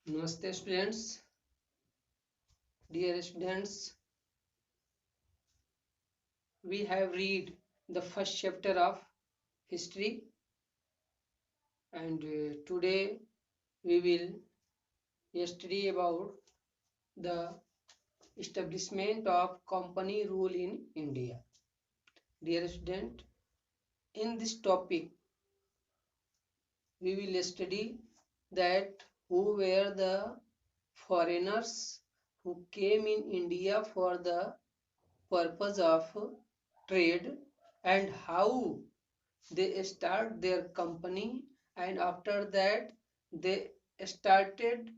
Namaste students, dear students, we have read the first chapter of history and today we will study about the establishment of company rule in India. Dear student, in this topic we will study that who were the foreigners who came in India for the purpose of trade and how they start their company, and after that they started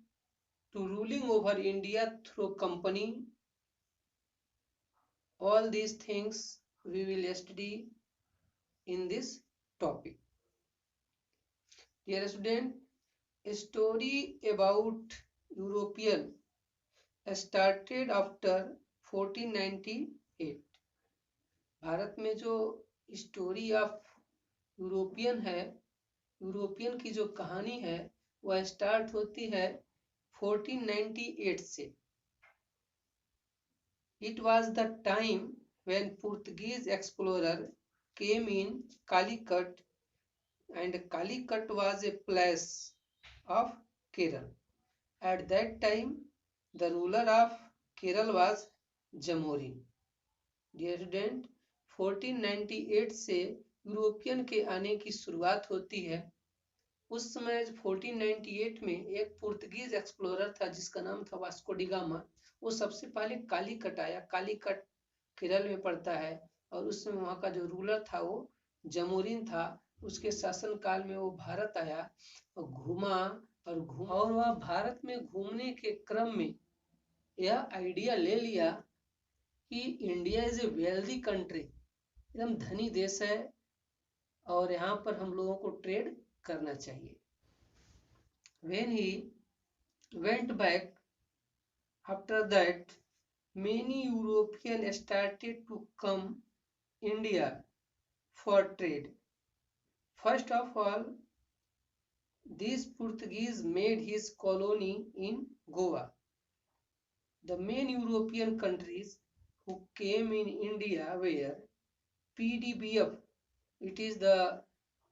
to ruling over India through company. All these things we will study in this topic. Dear student, a story about European started after 1498. Bharat में जो story of European है, European की जो कहानी है वह start होती है 1498 से. It was the time when Portuguese explorer came in Calicut, and Calicut was a place of Kerala. At that time, the ruler of Kerala was Jamorin. Dear student, 1498 से यूरोपियन के आने की शुरुआत होती है. उस समय 1498 में एक पुर्तगीज एक्सप्लोरर था जिसका नाम था वास्को डी गामा. वो सबसे पहले कालीकट आया. कालीकट केरल में पड़ता है और उस समय वहाँ का जो रूलर था वो जमोरिन था. उसके शासन काल में वो भारत आया और घूमा और वह भारत में घूमने के क्रम में यह आइडिया ले लिया कि India is a wealthy country, एकदम धनी देश है और यहाँ पर हम लोगों को ट्रेड करना चाहिए. When he went back after that, many Europeans started to come India for trade. First of all, these Portuguese made his colony in Goa. The main European countries who came in India were PDBF. It is the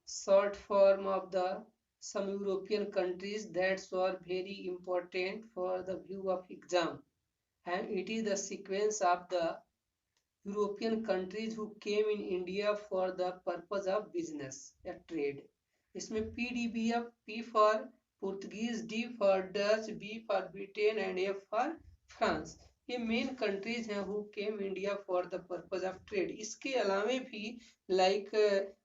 short form of the some European countries that were very important for the view of exam, and it is the sequence of the European countries who came in India for the purpose of business या trade. इसमें PDBF, P for Portuguese, D for Dutch, B for Britain and F for France. ये main countries हैं who came India for the purpose of trade. इसके अलावे भी like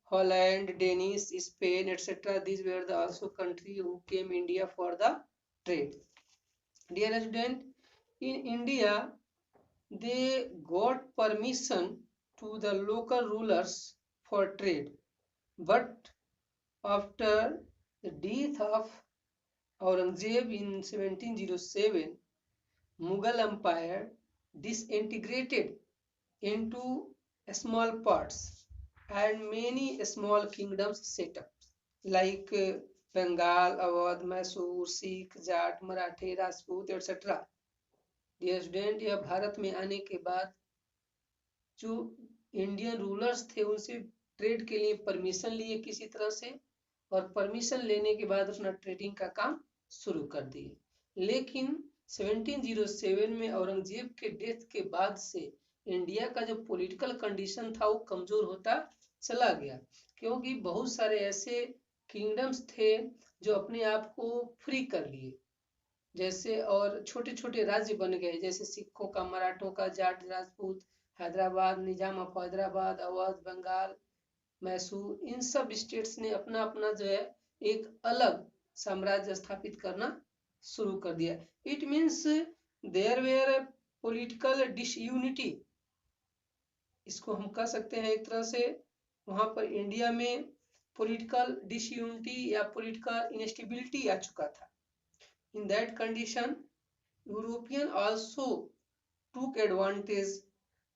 Holland, Danish, Spain, etc. These were the also country who came India for the trade. Dear student, in India they got permission to the local rulers for trade, but after the death of Aurangzeb in 1707, Mughal Empire disintegrated into small parts and many small kingdoms set up like Bengal, Awadh, Mysore, Sikh, Jat, Marathe, Rajput, etc. Dear student, यह भारत में आने के बाद जो Indian rulers थे उनसे trade के लिए परमिशन लिए किसी तरह से, और परमिशन लेने के बाद अपना ट्रेडिंग का काम शुरू कर दिए. लेकिन 1707 में औरंगजेब के डेथ के बाद से इंडिया का जो पॉलिटिकल कंडीशन था वो कमजोर होता चला गया, क्योंकि बहुत सारे ऐसे किंगडम्स थे जो अपने आप को फ्री कर लिए, जैसे और छोटे छोटे राज्य बन गए, जैसे सिखों का, मराठों का, जाट, राजपूत, हैदराबाद, निजाम ऑफ हैदराबाद, अवध, बंगाल, मैसूर, इन सब स्टेट्स ने अपना अपना जो है एक अलग साम्राज्य स्थापित करना शुरू कर दिया. It means there were political disunity, इसको हम कह सकते हैं एक तरह से. वहां पर इंडिया में पॉलिटिकल डिसयूनिटी या पॉलिटिकल इनस्टेबिलिटी आ चुका था. In that condition, European also took advantage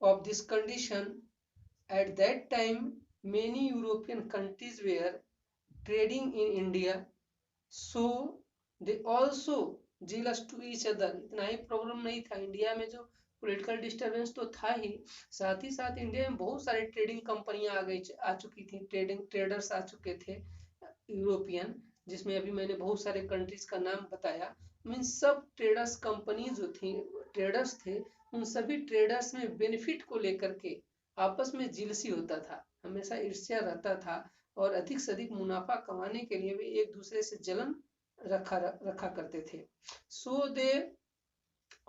of this condition. At that time, many European countries were trading in India, so they also jealous to each other, इतना ही problem नहीं था India में, जो political disturbance तो था ही, साथ ही साथ इंडिया में बहुत सारी ट्रेडिंग कंपनियां आ चुकी थी, ट्रेडर्स आ चुके थे यूरोपियन, जिसमें अभी मैंने बहुत सारे कंट्रीज का नाम बताया। मीन सब ट्रेडर्स कंपनी जो थी, ट्रेडर्स थे, उन सभी ट्रेडर्स में बेनिफिट को लेकर के आपस में जिलसी होता था, हमेशा ईर्ष्या रहता था, और अधिक से अधिक मुनाफा कमाने के लिए भी एक दूसरे से जलन रखा करते थे। So they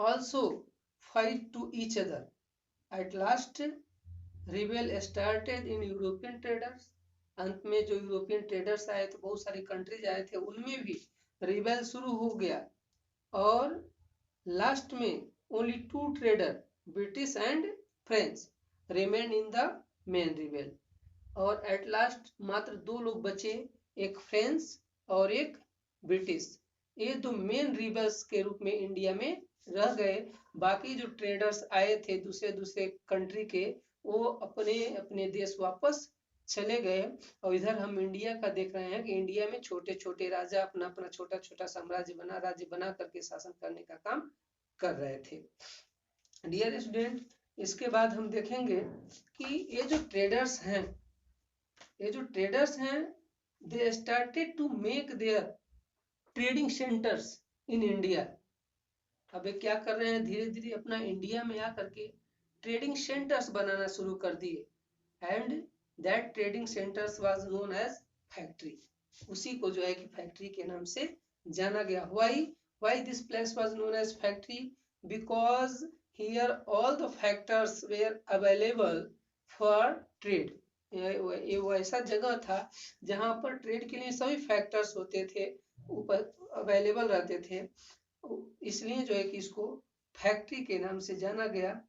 also fight to each other. At last rebel started in European traders. अंत में जो यूरोपियन ट्रेडर्स आए थे, बहुत सारी कंट्रीज आए थे, उनमें भी रिबेल शुरू हो गया, और लास्ट में only two trader, British and French, remain in the main rebel. और एट लास्ट मात्र दो लोग बचे, एक फ्रेंच और एक ब्रिटिश, ये दो मेन रिबेल्स के रूप में इंडिया में रह गए। बाकी जो ट्रेडर्स आए थे दूसरे दूसरे कंट्री के, वो अपने अपने देश वापस चले गए। और इधर हम इंडिया का देख रहे हैं कि इंडिया में छोटे छोटे राजा अपना अपना छोटा छोटा राज्य बना करके शासन करने का काम कर रहे थे। डियर स्टूडेंट, इसके बाद हम देखेंगे कि ये जो ट्रेडर्स हैं, they started to make their trading centres in India. अब ये क्या कर रहे हैं, धीरे धीरे अपना इंडिया में आकर के ट्रेडिंग सेंटर्स बनाना शुरू कर दिए, and that trading centres was known as factory. उसी को जो है कि फैक्ट्री के नाम से जाना गया। Why this place was known as factory? Because here all the factors were available for trade. ये वो ऐसा जगह था जहां पर ट्रेड के लिए सभी फैक्टर्स होते थे, ऊपर अवेलेबल रहते थे, इसलिए जो है कि इसको फैक्ट्री के नाम से जाना गया।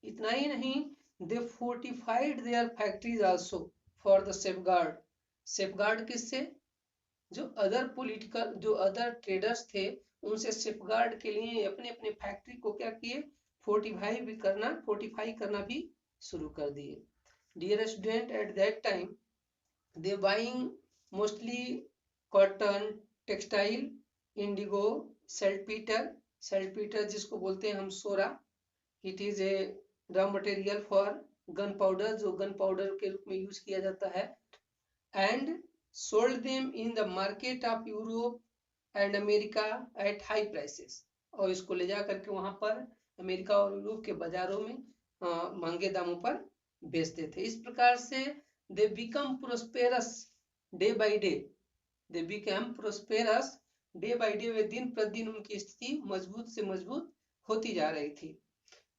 इतना ही नहीं, they fortified their factories also for the safeguard. Safeguard किससे? जो अदर ट्रेडर्स थे, उनसे सेफगार्ड के लिए अपने अपने फैक्ट्री को क्या किए, फोर्टिफाई करना भी शुरू कर दिए। Dear student, at that time they buying mostly cotton, textile, indigo, saltpetre जिसको बोलते हैं हम सोरा, it is a raw material for gunpowder, जो गन पाउडर के रूप में यूज किया जाता है, and sold them in the market of Europe and America at high prices. और इसको ले जा करके वहां पर अमेरिका और यूरोप के बाजारों में महंगे दामों पर बेचते थे। इस प्रकार से they become prosperous day by day, they become prosperous day by day, वे दिन प्रतिदिन उनकी स्थिति मजबूत से मजबूत होती जा रही थी।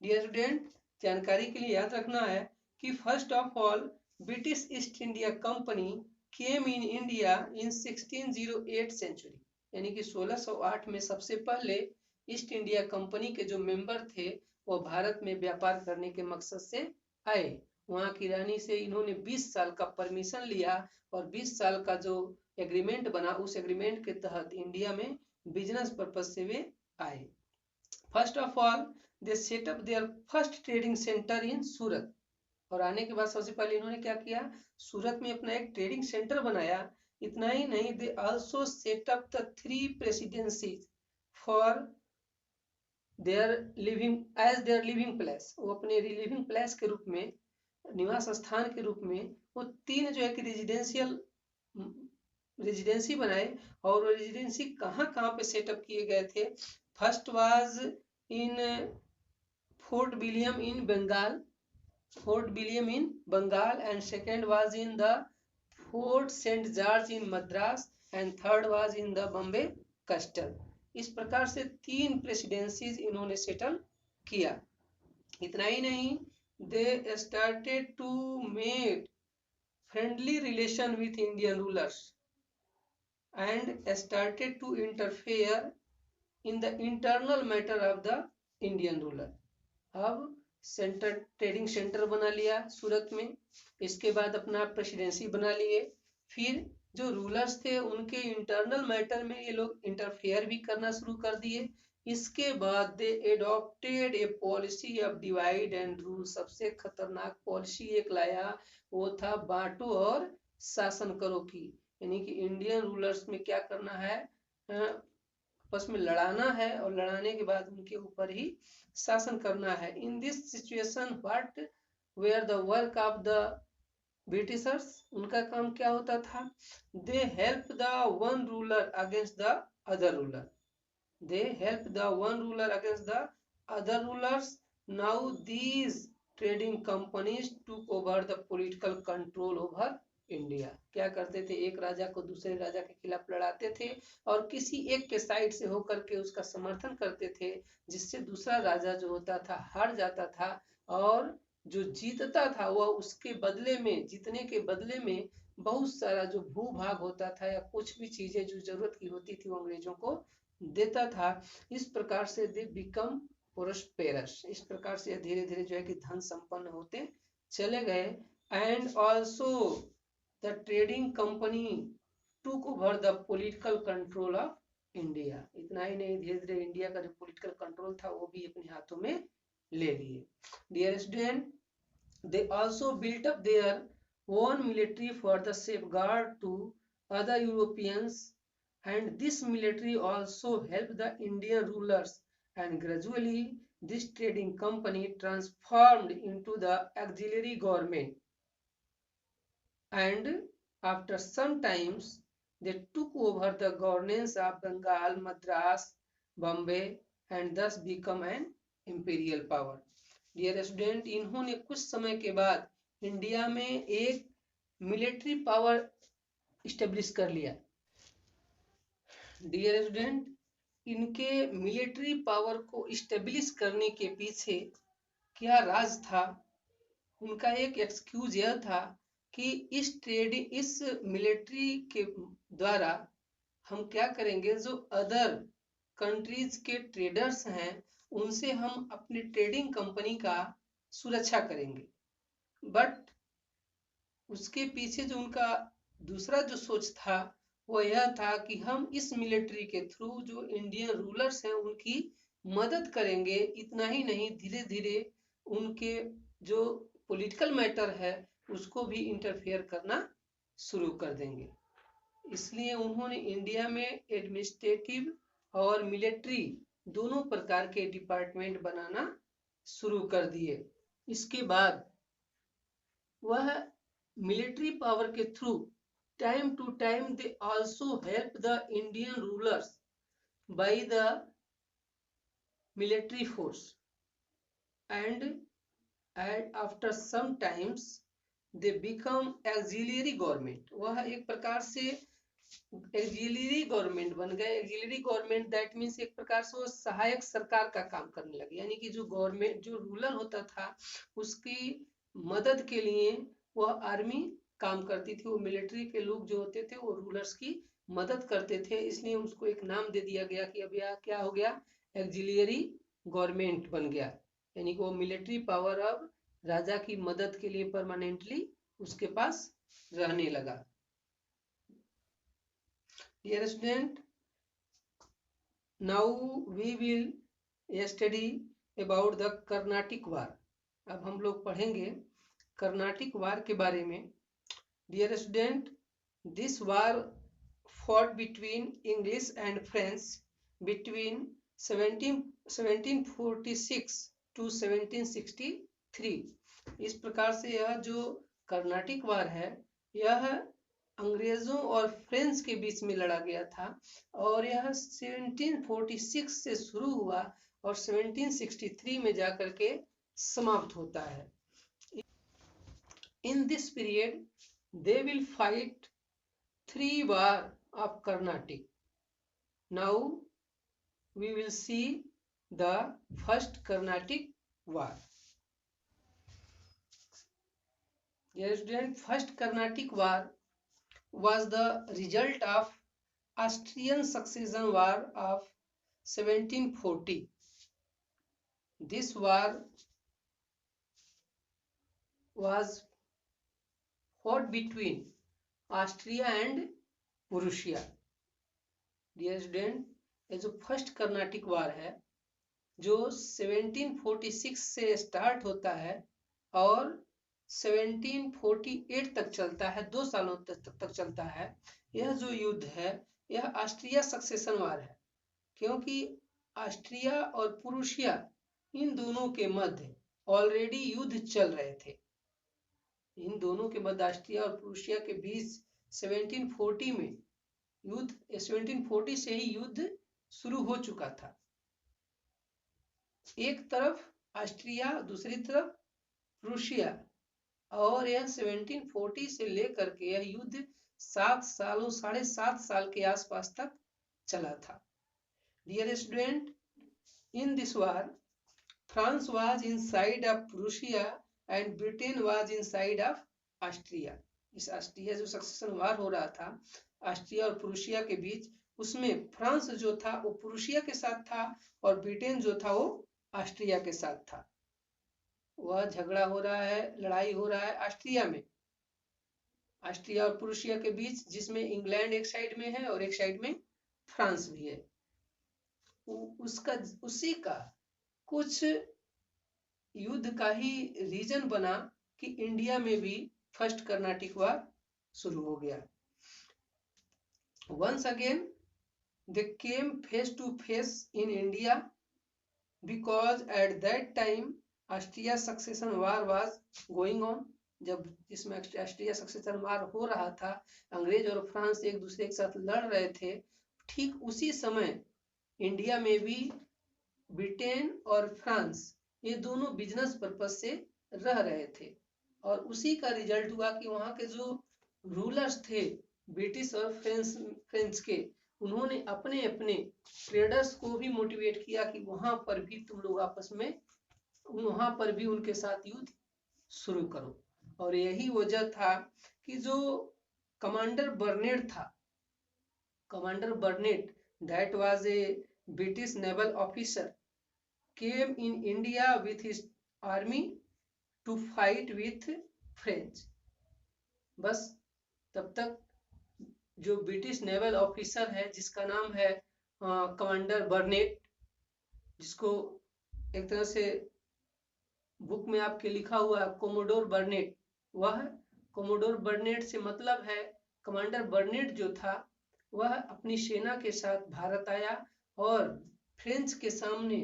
डियर स्टूडेंट, जानकारी के लिए याद रखना है कि first of all British East India Company came in India in 1608 century, यानी कि 1608 में सबसे पहले ईस्ट इंडिया कंपनी के जो मेंबर थे वो भारत में व्यापार करने के मकसद से आए। वहां की रानी से इन्होंने 20 साल का परमिशन लिया, और 20 साल का जो एग्रीमेंट बना, उस एग्रीमेंट के तहत इंडिया में बिजनेस पर्पज से वे आए। First of all they set up their first trading centre in Surat, और आने के बाद सबसे पहले इन्होंने क्या किया, सूरत में अपना एक ट्रेडिंग सेंटर बनाया। इतना ही नहीं, they also set up the 3 presidencies for their living place. वो अपने लिविंग प्लेस के रूप में, निवास स्थान के रूप में, वो 3 जो है कि रेजिडेंसी बनाए। और वो रेजिडेंसी कहाँ कहाँ पे सेटअप किए गए थे? First was in Fort William in Bengal, and second was in the Fort Saint George in Madras, and third was in the Bombay castle. इस प्रकार से 3 प्रेसिडेंसीज इन्होंने सेटल किया। इतना ही नहीं, they started to make friendly relation with Indian rulers and started to interfere in the internal matter of the Indian ruler। अब trading centre बना लिया सूरत में, इसके बाद अपना प्रेसिडेंसी बना लिए, फिर जो रूलर्स थे उनके इंटरनल मैटर में ये लोग इंटरफेयर भी करना शुरू कर दिए। इसके बाद they adopted a policy of divide and rule. सबसे खतरनाक पॉलिसी एक लाया, वो था बांटो और शासन करो की, यानी कि इंडियन रूलर्स में क्या करना है, आपस में लड़ाना है और लड़ाने के बाद उनके ऊपर ही शासन करना है। In this situation what were the work of the Britishers, उनका काम क्या होता था? They help the one ruler against the other ruler, they help the one ruler against the other rulers. Now these trading companies took over the political control over India. क्या करते थे? एक राजा को दूसरे राजा के खिलाफ लड़ाते थे और किसी एक के साइड से होकर के उसका समर्थन करते थे, जिससे दूसरा राजा जो होता था हार जाता था और जो जीतता था वह उसके बदले में, जीतने के बदले में बहुत सारा जो भूभाग होता था या कुछ भी चीजें जो जरूरत की होती थी वो अंग्रेजों को देता था। इस प्रकार से दे बिकम प्रोस्पेरस, इस प्रकार से धीरे धीरे जो है कि धन संपन्न होते चले गए। And also the trading company took over the political control of India. इतना ही नहीं, धीरे धीरे इंडिया का जो पॉलिटिकल कंट्रोल था वो भी अपने हाथों में ले लिए। Dear student, they also built up their own military for the safeguard to other Europeans, and this military also helped the Indian rulers, and gradually this trading company transformed into the auxiliary government, and after some times they took over the governance of Bengal, Madras, Bombay, and thus become an imperial power. Dear student, इन्होंने कुछ समय के बाद India में एक military power establish कर लिया। Dear student, इनके मिलिट्री पावर को इस्टेब्लिश करने के पीछे क्या राज था? उनका एक एक्सक्यूज यह था कि इस मिलिट्री के द्वारा हम क्या करेंगे, जो अदर कंट्रीज के ट्रेडर्स हैं उनसे हम अपनी ट्रेडिंग कंपनी का सुरक्षा करेंगे। बट उसके पीछे जो उनका दूसरा जो सोच था वो यह था कि हम इस मिलिट्री के थ्रू जो इंडियन रूलर्स हैं उनकी मदद करेंगे। इतना ही नहीं, धीरे धीरे उनके जो पॉलिटिकल मैटर है उसको भी इंटरफेयर करना शुरू कर देंगे। इसलिए उन्होंने इंडिया में एडमिनिस्ट्रेटिव और मिलिट्री दोनों प्रकार के डिपार्टमेंट बनाना शुरू कर दिए। इसके बाद वह मिलिट्री पावर के through time to time they also help the Indian rulers by the military force, and after some times they become auxiliary government. वह एक प्रकार से एक्सिलियरी गवर्नमेंट बन गए। एक्सिलियरी गवर्नमेंट दैट मीन्स एक प्रकार से वो सहायक सरकार का काम करने लगे, यानी कि जो गवर्नमेंट जो रूलर होता था उसकी मदद के लिए वह आर्मी काम करती थी, वो मिलिट्री के लोग जो होते थे वो रूलर्स की मदद करते थे। इसलिए उसको एक नाम दे दिया गया कि अब यह क्या हो गया, एक्सिलियरी गवर्नमेंट बन गया, यानी कि वो मिलिट्री पावर अब राजा की मदद के लिए परमानेंटली उसके पास रहने लगा। Dear student, now we will study about the Carnatic War. अब हम लोग पढ़ेंगे कर्नाटिक वार के बारे में। Dear student, this war fought between English and French between 1746 to 1763। इस प्रकार से यह जो कर्नाटिक वार है यह अंग्रेजों और फ्रेंच के बीच में लड़ा गया था और यह 1746 से शुरू हुआ और 1763 में जाकर के समाप्त होता है। In this period they will fight 3 war of Carnatic. Now we will see the first Carnatic war. Yes, student, first Carnatic war was the result of Austrian Succession War of 1740. This war was fought between Austria and Prussia. Dear student, ये जो first Carnatic वार है जो 1746 से start होता है और 1748 तक चलता है, 2 सालों तक चलता है। यह जो युद्ध है यह ऑस्ट्रिया सक्सेशन वार है। क्योंकि ऑस्ट्रिया और प्रूशिया इन दोनों के मध्य ऑलरेडी युद्ध चल रहे थे। इन दोनों के मध्य ऑस्ट्रिया और प्रूशिया के बीच 1740 में युद्ध 1740 से ही युद्ध शुरू हो चुका था। एक तरफ ऑस्ट्रिया, दूसरी तरफ प्रूशिया, और यह 1740 से लेकर के यह युद्ध 7 साल के आसपास तक चला था। Dear student, in this war, France was inside of Prussia and Britain was inside of Austria. इस ऑस्ट्रिया जो सक्सेशन वार हो रहा था ऑस्ट्रिया और प्रूशिया के बीच, उसमें फ्रांस जो था वो प्रूशिया के साथ था और ब्रिटेन जो था वो ऑस्ट्रिया के साथ था। वह झगड़ा हो रहा है, लड़ाई हो रहा है ऑस्ट्रिया में, ऑस्ट्रिया और प्रूशिया के बीच, जिसमें इंग्लैंड एक साइड में है और एक साइड में फ्रांस भी है। उसी का कुछ युद्ध का ही रीजन बना कि इंडिया में भी फर्स्ट कर्नाटिक वार शुरू हो गया। Once again they came face to face in India because at that time Austria succession war was going on. जब इसमें ऑस्ट्रिया सक्सेशन वार हो रहा था, अंग्रेज और फ्रांस एक दूसरे के साथ लड़ रहे थे, ठीक उसी समय इंडिया में भी ब्रिटेन और फ्रांस ये दोनों बिजनेस पर्पज से रह रहे थे और उसी का रिजल्ट हुआ कि वहां के जो रूलर्स थे ब्रिटिश और फ्रेंच के, उन्होंने अपने अपने ट्रेडर्स को भी मोटिवेट किया कि वहां पर भी तुम लोग आपस में, वहां पर भी उनके साथ युद्ध शुरू करो। और यही वजह था कि जो कमांडर बर्नेट था, commander बर्नेट, that was a British naval officer, came in India with his army to fight with French. बस तब तक जो ब्रिटिश नेवल ऑफिसर है जिसका नाम है कमांडर बर्नेट, जिसको एक तरह से बुक में आपके लिखा हुआ है कोमोडोर बर्नेट, वह कोमोडोर बर्नेट से मतलब है कमांडर बर्नेट जो था वह अपनी सेना के साथ भारत आया और फ्रेंच के सामने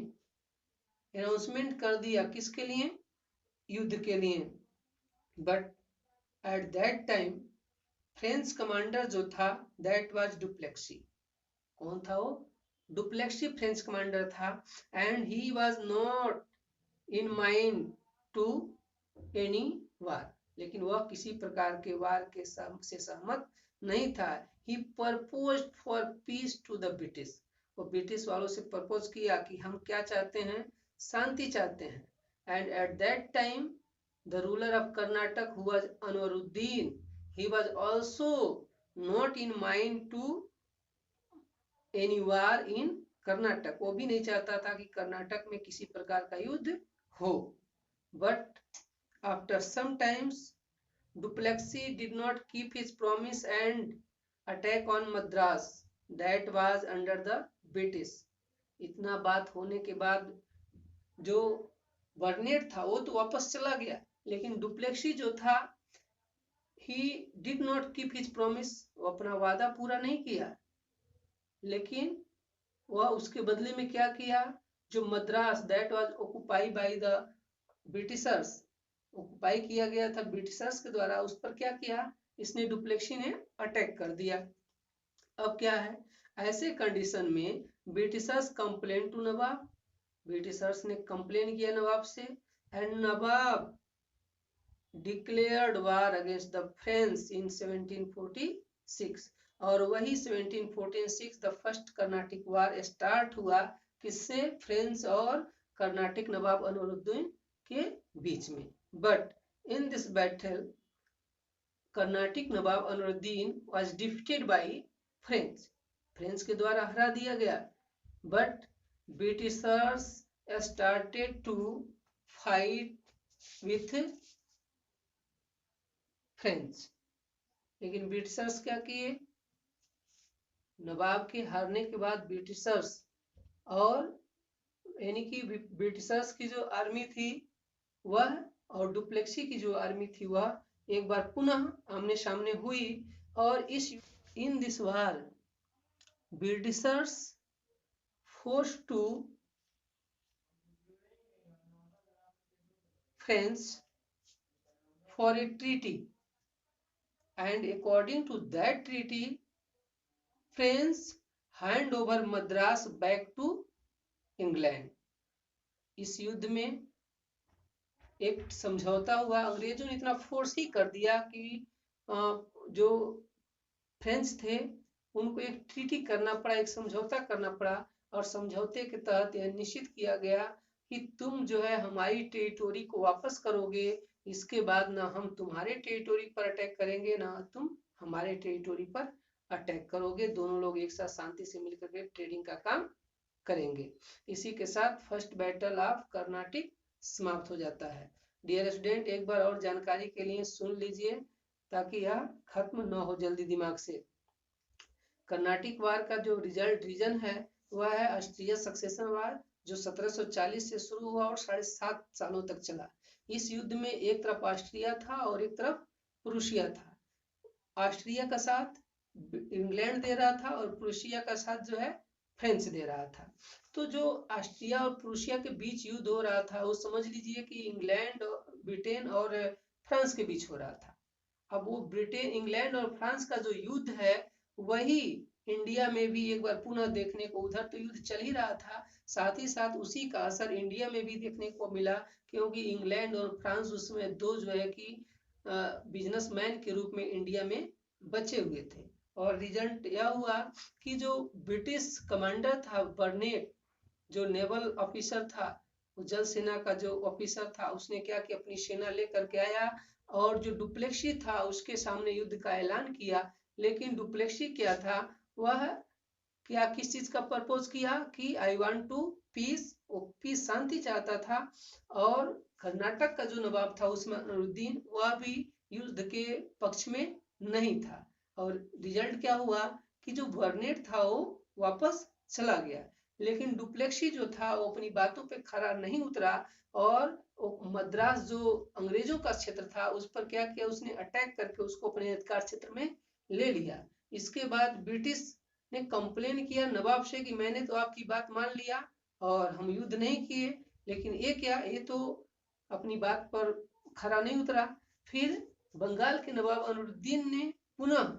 अनाउंसमेंट कर दिया, किसके लिए? युद्ध के लिए। But at that time French commander जो था दैट वाज डुप्लेक्सी। कौन था वो? डुप्लेक्सी फ्रेंच कमांडर था and he was not in mind to any war, लेकिन वह किसी प्रकार के वार के से सहमत नहीं था। He proposed for peace to the British, वो ब्रिटिश वालों से प्रपोज किया कि हम क्या चाहते हैं? शांति चाहते हैं। And at that time the ruler of Karnataka who was Anwaruddin, he was also not in mind to any war in Karnataka, वो भी नहीं चाहता था कि कर्नाटक में किसी प्रकार का युद्ध हो। But after some times Dupleix did not keep his promise and attack on Madras that was under the British. इतना बात होने के बाद जो बर्नेट था वो तो वापस चला गया, लेकिन डुप्लेक्सी जो था he did not keep his promise, वो अपना वादा पूरा नहीं किया, लेकिन वह उसके बदले में क्या किया? जो Madras that was occupied by the Britishers, occupy किया गया था ब्रिटिशर्स के द्वारा, उस पर क्या किया? इसने डुप्लेक्सी ने अटैक कर दिया। अब क्या है? ऐसे कंडीशन में Britishers complain to nawab, Britishers ने कंप्लेन किया नवाब से and nawab declared war against the French in 1746, और वही 1746 the first Carnatic war start हुआ, किससे? फ्रेंच और कर्नाटिक नवाब अनवरुद्दीन के बीच में। But in this battle Carnatic Nawab Anwaruddin was defeated by French, French के द्वारा हरा दिया गया। But Britishers started to fight with French, लेकिन ब्रिटिशर्स क्या किए? नवाब के हारने के बाद ब्रिटिशर्स और यानी कि ब्रिटिशर्स की जो आर्मी थी वह और डुप्लेक्सी की जो आर्मी थी वह एक बार पुनः आमने सामने हुई, और in this war Britishers forced to France for a treaty, and according to that treaty France hand over Madras back to England. इस युद्ध में एक समझौता हुआ, अंग्रेजों ने इतना फोर्स ही कर दिया कि जो फ्रेंच थे उनको एक ट्रीटी करना पड़ा, एक समझौता करना पड़ा, और समझौते के तहत यह निश्चित किया गया कि तुम जो है हमारी टेरिटोरी को वापस करोगे, इसके बाद ना हम तुम्हारे टेरिटोरी पर अटैक करेंगे ना तुम हमारे टेरिटोरी पर अटैक करोगे, दोनों लोग एक साथ शांति से मिलकर के ट्रेडिंग का काम करेंगे। इसी के साथ फर्स्ट बैटल ऑफ कर्नाटिक समाप्त हो जाता है। डियर स्टूडेंट, एक बार और जानकारी के लिए सुन लीजिए ताकि यह खत्म न हो जल्दी दिमाग से। कर्नाटिक वार का जो रीजन है वह है ऑस्ट्रिया सक्सेशन वार, जो 1740 से शुरू हुआ और 7.5 सालों तक चला। इस युद्ध में एक तरफ ऑस्ट्रिया था और एक तरफ प्रूशिया था। ऑस्ट्रिया का साथ इंग्लैंड दे रहा था और प्रूशिया का साथ जो है फ्रेंच दे रहा था। तो जो ऑस्ट्रिया और प्रूशिया के बीच युद्ध हो रहा था वो समझ लीजिए कि इंग्लैंड, ब्रिटेन और फ्रांस के बीच हो रहा था। अब वो ब्रिटेन, इंग्लैंड और फ्रांस का जो युद्ध है वही इंडिया में भी एक बार पुनः देखने को, उधर तो युद्ध चल ही रहा था, साथ ही साथ उसी का असर इंडिया में भी देखने को मिला, क्योंकि इंग्लैंड और फ्रांस उसमें दो जो है कि बिजनेसमैन के रूप में इंडिया में बचे हुए थे। और रिजल्ट यह हुआ कि जो ब्रिटिश कमांडर था बर्नेट, जो नेवल ऑफिसर था, जल सेना का जो ऑफिसर था, उसने क्या कि अपनी सेना लेकर के आया और जो डुप्लेक्सी था उसके सामने युद्ध का ऐलान किया। लेकिन डुप्लेक्सी क्या था, वह क्या किस चीज का प्रपोज किया कि आई वांट टू पीस, वो पीस शांति चाहता था। और कर्नाटक का जो नवाब था उस्मानुद्दीन, वह भी युद्ध के पक्ष में नहीं था। और रिजल्ट क्या हुआ कि जो बर्नेट था वो वापस चला गया, लेकिन डुप्लेक्सी जो था वो अपनी बातों पे खरा नहीं उतरा और मद्रास जो अंग्रेजों का क्षेत्र था उस पर क्या किया, उसने अटैक करके उसको अपने अधिकार क्षेत्र में ले लिया। इसके बाद ब्रिटिश ने कंप्लेन किया नवाब से कि मैंने तो आपकी बात मान लिया और हम युद्ध नहीं किए, लेकिन ये क्या, ये तो अपनी बात पर खरा नहीं उतरा। फिर बंगाल के नवाब अनुरुद्दीन ने पुनः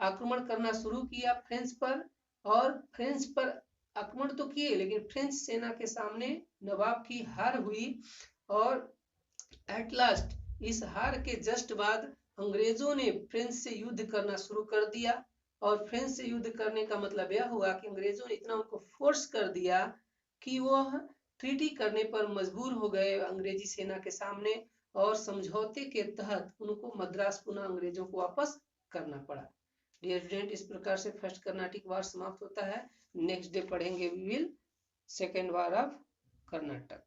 आक्रमण करना शुरू किया फ्रेंच पर, और फ्रेंच पर आक्रमण तो किए लेकिन फ्रेंच सेना के सामने नवाब की हार हुई। और एट लास्ट इस हार के जस्ट बाद अंग्रेजों ने फ्रेंच से युद्ध करना शुरू कर दिया। और फ्रेंच से युद्ध करने का मतलब यह हुआ कि अंग्रेजों ने इतना उनको फोर्स कर दिया कि वह ट्रीटी करने पर मजबूर हो गए अंग्रेजी सेना के सामने, और समझौते के तहत उनको मद्रास पुनः अंग्रेजों को वापस करना पड़ा। डियर स्टूडेंट, इस प्रकार से फर्स्ट कर्नाटिक वार समाप्त होता है। नेक्स्ट डे पढ़ेंगे we will second war of Karnataka.